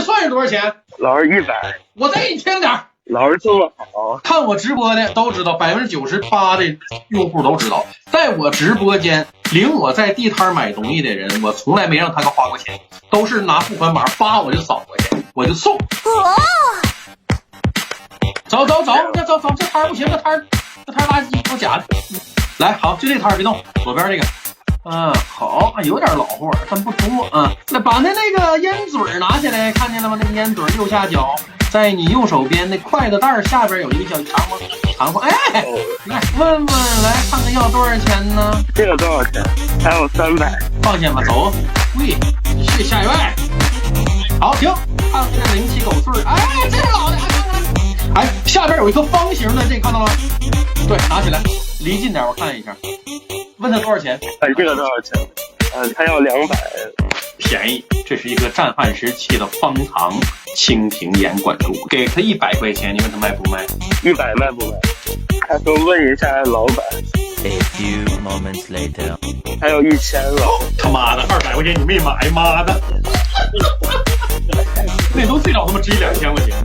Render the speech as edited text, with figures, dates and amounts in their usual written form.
算是多少钱？老师100。我再给你添点。老师这么好，看我直播的都知道，98%的用户都知道，在我直播间领我在地摊买东西的人，我从来没让他们花过钱，都是拿付款码发我就扫过去，我就送。走，这摊不行，这摊垃圾，都假的。来，好，就这摊别动，左边这个。好，有点老货，但不多啊。来，把那个烟嘴拿起来，看见了吗？那个烟嘴右下角，在你右手边那筷子袋下边有一个小长方。哎，来问问，来看看要多少钱呢？这个多少钱？还有300。放下吧，走。喂，去下一位。好，停，看看这灵奇狗穗。哎，这是老的，看看。哎，下边有一个方形的，这看到了吗？对，拿起来，离近点，我看一下。问他多少钱？这个多少钱？他要200。便宜，这是一个战汉时期的方糖蜻蜓眼管珠，给他100块钱，你问他卖不卖？100卖不卖？他说问一下老板。A few moments later， 还有1000了。他妈的，200块钱你没买，妈的，那都最少他妈值1-2000块钱。